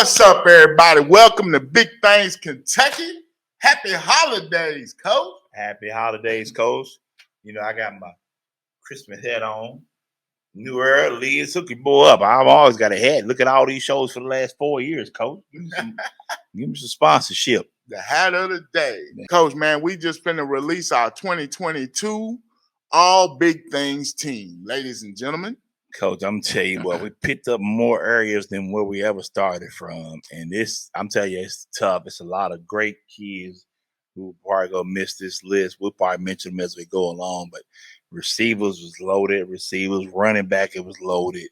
What's up, everybody? Welcome to Big Things Kentucky. Happy holidays, Coach. Happy holidays, Coach. You know, I got my Christmas hat on. New Era, Lee's hook your boy up. I've always got a hat. Look at all these shows for the last 4 years, Coach. Give me some sponsorship. The hat of the day. Coach, man, we just finna release our 2022 All Big Things team. Ladies and gentlemen. Coach, I'm tell you what, we picked up more areas than where we ever started from. And this, I'm telling you, it's tough. It's a lot of great kids who probably gonna miss this list. We'll probably mention them as we go along, but receivers was loaded, receivers, running back, it was loaded.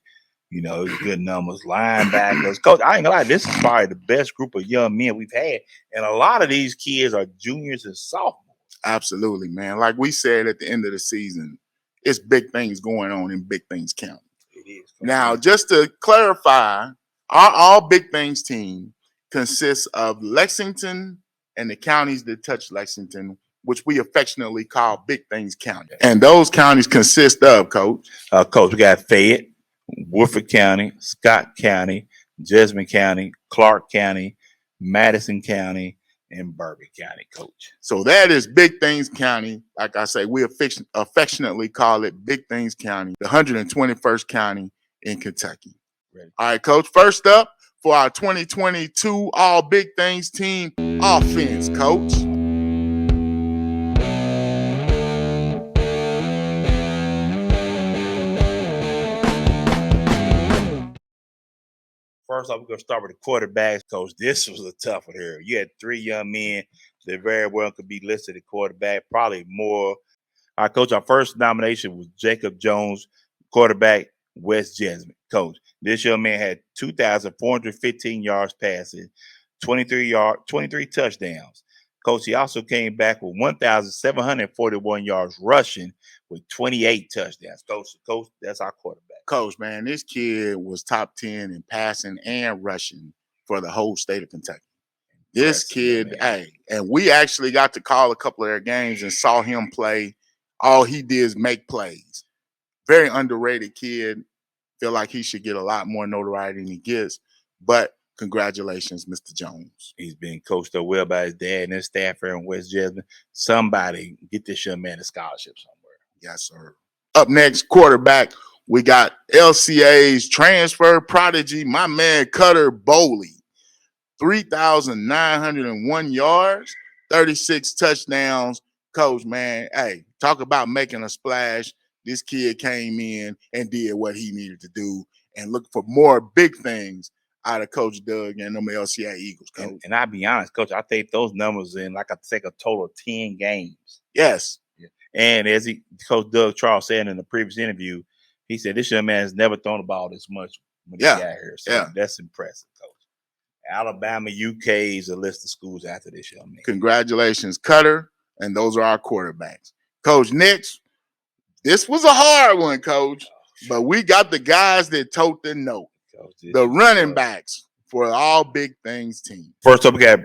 You know, it was good numbers. Linebackers. Coach, I ain't gonna lie, this is probably the best group of young men we've had. And a lot of these kids are juniors and sophomores. Absolutely, man. Like we said at the end of the season, it's big things going on in Big Things County. It is. Now, just to clarify, our All Big Things team consists of Lexington and the counties that touch Lexington, which we affectionately call Big Things County. And those counties consist of, Coach. Coach, we got Fayette, Woodford County, Scott County, Jessamine County, Clark County, Madison County, and Bourbon County, Coach. So that is Big Things County. Like I say, we affectionately call it Big Things County, the 121st county in Kentucky. Ready. All right, Coach. First up for our 2022 All Big Things team, offense, Coach. First off, we're going to start with the quarterbacks, Coach. This was a tough one here. You had 3 young men that very well could be listed at quarterback, probably more. All right, Coach, our first nomination was Jacob Jones, quarterback, West Jessamine. Coach, this young man had 2,415 yards passing, 23 touchdowns. Coach, he also came back with 1,741 yards rushing with 28 touchdowns. Coach, that's our quarterback. Coach, man, this kid was top 10 in passing and rushing for the whole state of Kentucky. This kid, hey, and we actually got to call a couple of their games and saw him play. All he did is make plays. Very underrated kid. Feel like he should get a lot more notoriety than he gets. But congratulations, Mr. Jones. He's being coached up well by his dad and his staff here in West Jessamine. Somebody get this young man a scholarship somewhere. Yes, sir. Up next, quarterback, we got LCA's transfer prodigy, my man Cutter Bowley. 3,901 yards, 36 touchdowns. Coach, man, hey, talk about making a splash. This kid came in and did what he needed to do and look for more big things out of Coach Doug and them LCA Eagles, Coach. And I'll be honest, Coach, I think those numbers in, like I take a total of 10 games. Yes. Yeah. And as Coach Doug Charles said in the previous interview, he said this young man has never thrown the ball this much when he got here. So that's impressive, Coach. Alabama, UK is a list of schools after this young man. Congratulations, Cutter. And those are our quarterbacks. Coach, next, this was a hard one, Coach. But we got the guys that tote the note. Coach, the running backs for All Big Things team. First up, we got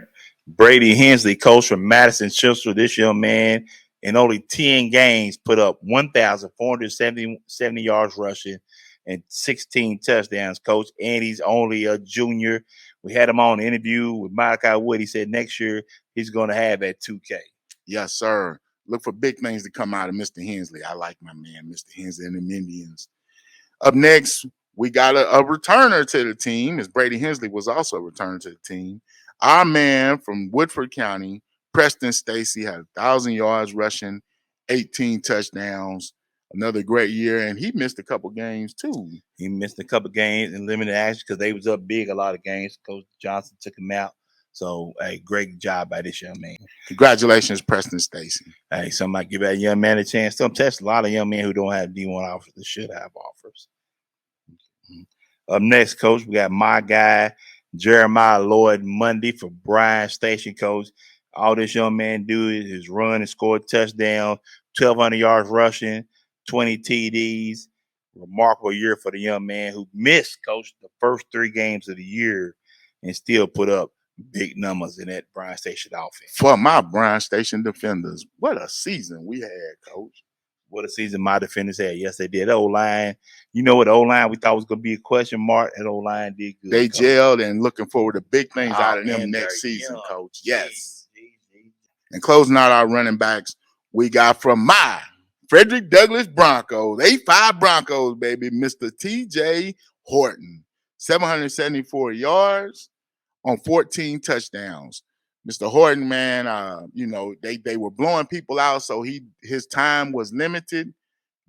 Brady Hensley, coach from Madison Chester. This young man in only 10 games put up 1,470 yards rushing and 16 touchdowns, Coach. And he's only a junior. We had him on an interview with Malachi Wood. He said next year he's going to have at 2K. Yes, sir. Look for big things to come out of Mr. Hensley. I like my man, Mr. Hensley and the Indians. Up next, we got a returner to the team, as Brady Hensley was also a returner to the team. Our man from Woodford County, Preston Stacy, had 1,000 yards rushing, 18 touchdowns. Another great year, and he missed a couple games too. He missed a couple games in limited action because they was up big a lot of games. Coach Johnson took him out. So, hey, great job by this young man. Congratulations, Preston Stacy. Hey, somebody give that young man a chance. Some test a lot of young men who don't have D1 offers that should have offers. Up next, Coach, we got my guy, Jeremiah Lloyd Mundy for Bryan Station, Coach. All this young man do is run and score touchdowns, 1,200 yards rushing, 20 TDs. Remarkable year for the young man who missed, Coach, the first 3 games of the year and still put up big numbers in that Bryan Station offense. For my Bryan Station defenders, what a season we had, Coach. What a season my defenders had. Yes, they did. The O-line, you know what, the O-line we thought was going to be a question mark, and O-line did good. They gelled and looking forward to big things out of them and next they're season, young. Coach. Yes. And closing out our running backs, we got from my Frederick Douglass Broncos, 8-5 Broncos, baby, Mr. TJ Horton, 774 yards on 14 touchdowns. Mr. Horton, man, you know, they were blowing people out, so his time was limited.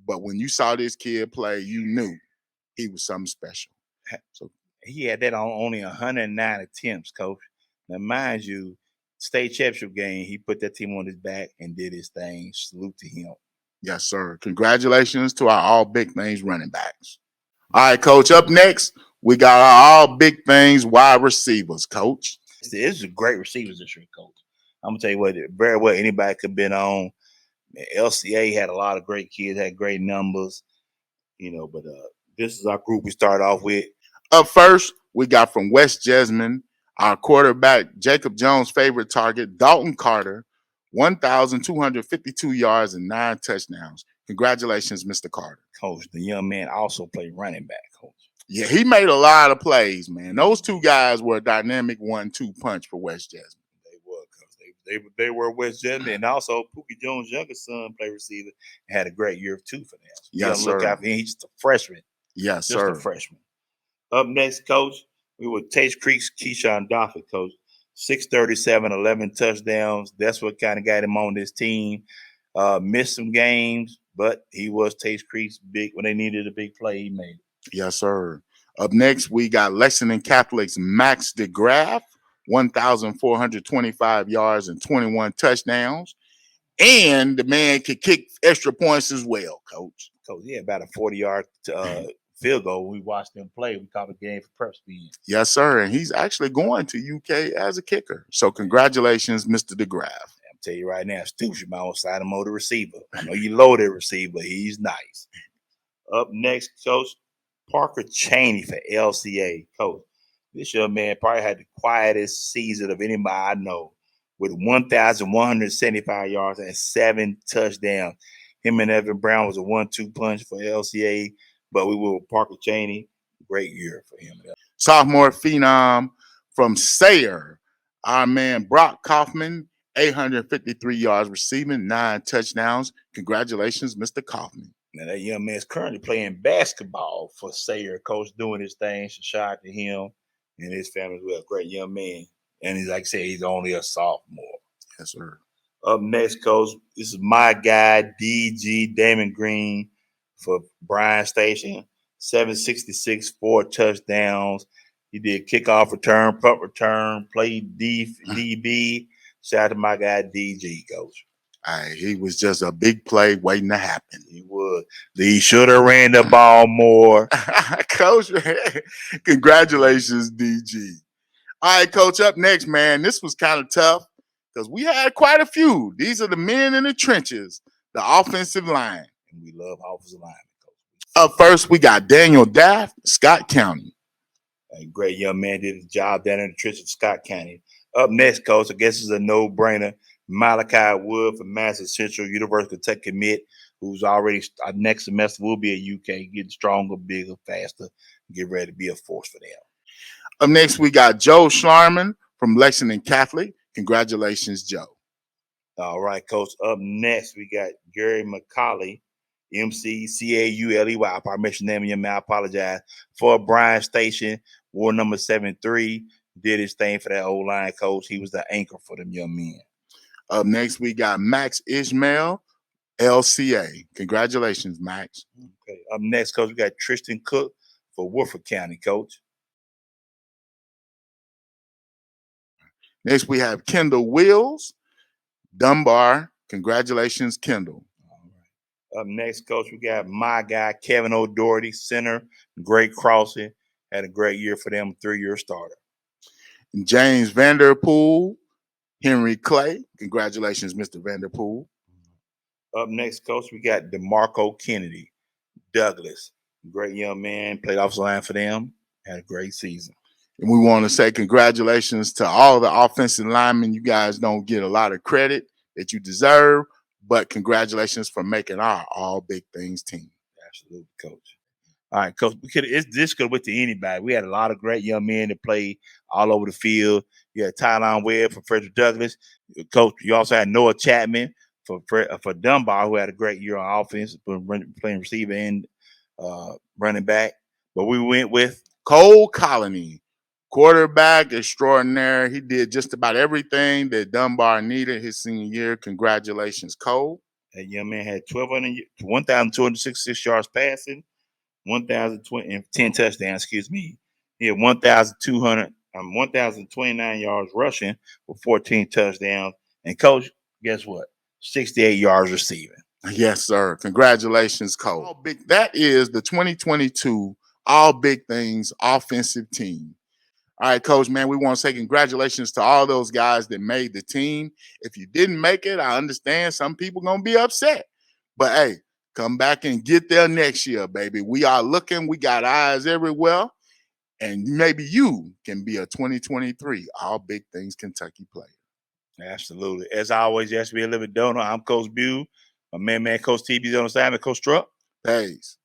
But when you saw this kid play, you knew he was something special. So he had that on only 109 attempts, Coach. Now, mind you, state championship game, he put that team on his back and did his thing. Salute to him. Yes, sir. Congratulations to our all big things running backs. All right, Coach. Up next, we got our all big things wide receivers, Coach. This is great receivers this year, Coach. I'm gonna tell you what, very well anybody could have been on. LCA had a lot of great kids, had great numbers, you know. But this is our group we start off with. Up first, we got from West Jessamine, our quarterback, Jacob Jones' favorite target, Dalton Carter, 1,252 yards and 9 touchdowns. Congratulations, Mr. Carter. Coach, the young man also played running back, Coach. Yeah, he made a lot of plays, man. Those two guys were a dynamic 1-2 punch for West Jessamine. They were, Coach. They were West Jessamine, and also Pookie Jones' youngest son played receiver and had a great year too for them. So yes, sir. Look out for him. He's just a freshman. Yes, just sir. a freshman. Up next, Coach, we were Taste Creek's Keyshawn Doffett, Coach. 637, 11 touchdowns. That's what kind of got him on this team. Missed some games, but he was Taste Creek's big when they needed a big play. He made it. Yes, sir. Up next, we got Lexington Catholic's Max DeGraff, 1,425 yards and 21 touchdowns. And the man could kick extra points as well, Coach. Coach, yeah, about a 40-yard field goal. We watched them play. We caught the game for prep speed. Yes, sir. And he's actually going to UK as a kicker. So congratulations, Mr. DeGraff. I'm telling you right now, Stu should be on side of motor receiver. I know you loaded receiver. He's nice. Up next, Coach, Parker Cheney for LCA. Coach, this young man probably had the quietest season of anybody I know with 1,175 yards and 7 touchdowns. Him and Evan Brown was a 1-2 punch for LCA, but we were with Parker Cheney. Great year for him. Sophomore phenom from Sayre, our man Brock Kaufman, 853 yards receiving, 9 touchdowns. Congratulations, Mr. Kaufman. Now, that young man's currently playing basketball for Sayre, Coach, doing his thing. So shout out to him and his family as well. Great young man. And he's, like I said, he's only a sophomore. Yes, sir. Up next, Coach, this is my guy, DG Damon Green for Bryan Station. 766, 4 touchdowns. He did kickoff return, punt return, played DB. Shout out to my guy, DG, Coach. He was just a big play waiting to happen. He would. He should have ran the ball more. Coach, congratulations, DG. All right, Coach, up next, man. This was kind of tough because we had quite a few. These are the men in the trenches, the offensive line. And we love offensive line, Coach. Up first, we got Daniel Daft, Scott County. A great young man, did his job down in the trenches of Scott County. Up next, Coach, I guess it's a no-brainer. Malachi Wood from Madison Central, University of Kentucky commit, who's already next semester will be at UK, getting stronger, bigger, faster, get ready to be a force for them. Up next, we got Joe Schlarman from Lexington Catholic. Congratulations, Joe. All right, Coach. Up next, we got Gary McCauley, MCCAULEY. I mentioned name of man. I apologize. For Bryan Station, Ward number 73, did his thing for that old line, Coach. He was the anchor for them young men. Up next, we got Max Ishmael, LCA. Congratulations, Max. Okay. Up next, Coach, we got Tristan Cook for Woodford County, Coach. Next, we have Kendall Wills, Dunbar. Congratulations, Kendall. All right. Up next, Coach, we got my guy, Kevin O'Doherty, center, great crossing. Had a great year for them, 3-year starter. And James Vanderpool, Henry Clay. Congratulations, Mr. Vanderpool. Up next, Coach, we got DeMarco Kennedy, Douglas. Great young man, played offensive line for them, had a great season. And we want to say congratulations to all the offensive linemen. You guys don't get a lot of credit that you deserve, But congratulations for making our All Big Things team. Absolutely, coach. All right, coach. This could have went to anybody. We had a lot of great young men that played all over the field. You had Tyron Webb for Frederick Douglass. Coach, you also had Noah Chapman for Dunbar, who had a great year on offense, playing receiver and running back. But we went with Cole Colony, quarterback extraordinaire. He did just about everything that Dunbar needed his senior year. Congratulations, Cole. that young man had 1,266 yards passing, 1,010 touchdowns. Excuse me. He had 1,029 yards rushing with 14 touchdowns. And coach, guess what? 68 yards receiving. Yes, sir. Congratulations, Cole. That is the 2022 All Big Things offensive team. All right, coach, man, we want to say congratulations to all those guys that made the team. If you didn't make it, I understand some people going to be upset. But hey, come back and get there next year, baby. We are looking. We got eyes everywhere. And maybe you can be a 2023 All Big Things Kentucky player. Absolutely. As always, you have to be a living donor. I'm Coach Bew. My man, Coach TB's on the side, and Coach Truck. Thanks.